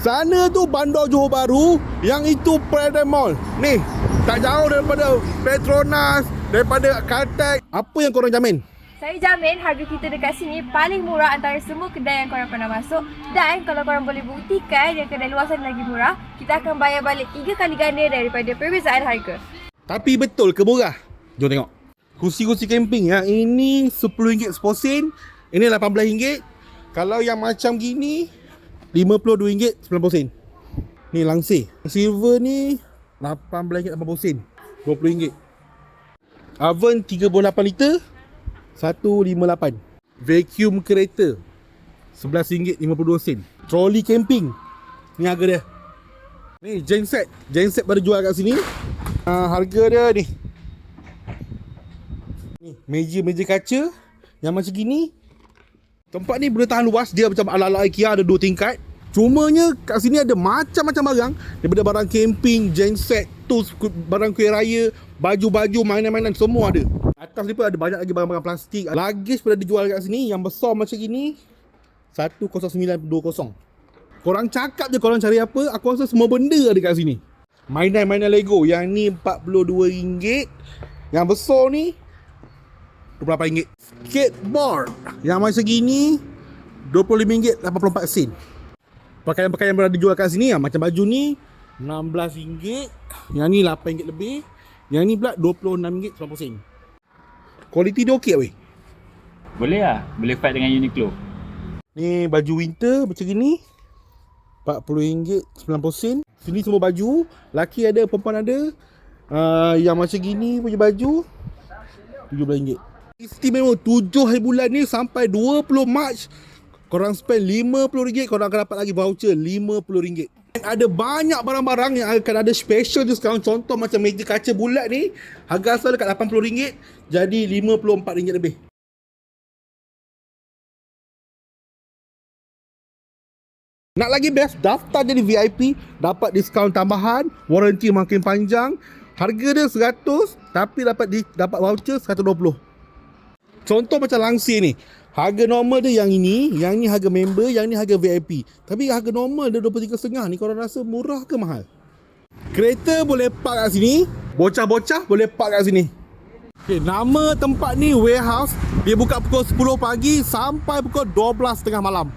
Sana tu Bandar Johor Bahru, yang itu Paradigm Mall. Ni, tak jauh daripada Petronas, daripada Caltex. Apa yang korang jamin? Saya jamin harga kita dekat sini paling murah antara semua kedai yang korang pernah masuk. Dan kalau korang boleh buktikan yang kedai luasan lagi murah, kita akan bayar balik 3 kali ganda daripada perbezaan harga. Tapi betul ke murah? Jom tengok. Kursi-kursi camping yang ini RM10 seposen, ini RM18. Kalau yang macam gini RM52.90. Ni langsir. Silver ni RM18.80. RM20. Oven 38 liter RM158. Vacuum kereta RM11.52. Troli camping, ni harga dia. Ni genset. Genset baru jual kat sini. Harga dia ni. Ni meja-meja kaca yang macam gini. Tempat ni boleh tahan luas. Dia macam ala-ala IKEA, ada 2 tingkat. Cumanya kat sini ada macam-macam barang. Daripada barang camping, genset, tools, barang kuih raya, baju-baju, mainan-mainan, semua ada. Atas ni pun ada banyak lagi barang-barang plastik. Luggage pun ada dijual kat sini. Yang besar macam gini 10920. Korang cakap je korang cari apa, aku rasa semua benda ada kat sini. Mainan-mainan Lego. Yang ni RM42. Yang besar ni RM28. Skateboard yang macam gini RM25.84. Pakaian-pakaian yang dijual kat sini, macam baju ni RM16. Yang ni RM8 lebih. Yang ni pula RM26.90. Kualiti dia okey weh. Boleh lah, boleh fight dengan Uniqlo. Ni baju winter macam gini RM40.90. Sini semua baju. Laki ada, perempuan ada. Yang macam gini punya baju RM17. Istimewa 7 hari bulan ni sampai 20 Mac. Korang spend RM50, korang akan dapat lagi voucher RM50. Ada banyak barang-barang yang akan ada special discount. Contoh macam meja kaca bulat ni, harga asal dekat RM80, jadi RM54 lebih. Nak lagi best, daftar jadi VIP, dapat diskaun tambahan, waranti makin panjang. Harga dia 100, tapi dapat voucher 120. Contoh macam langsir ni, harga normal dia yang ini harga member, yang ni harga VIP. Tapi harga normal dia 23.5 ni, korang rasa murah ke mahal? Kereta boleh park kat sini, bocah-bocah boleh park kat sini. Okay, nama tempat ni Warehouse. Dia buka pukul 10 pagi sampai pukul 12 tengah malam.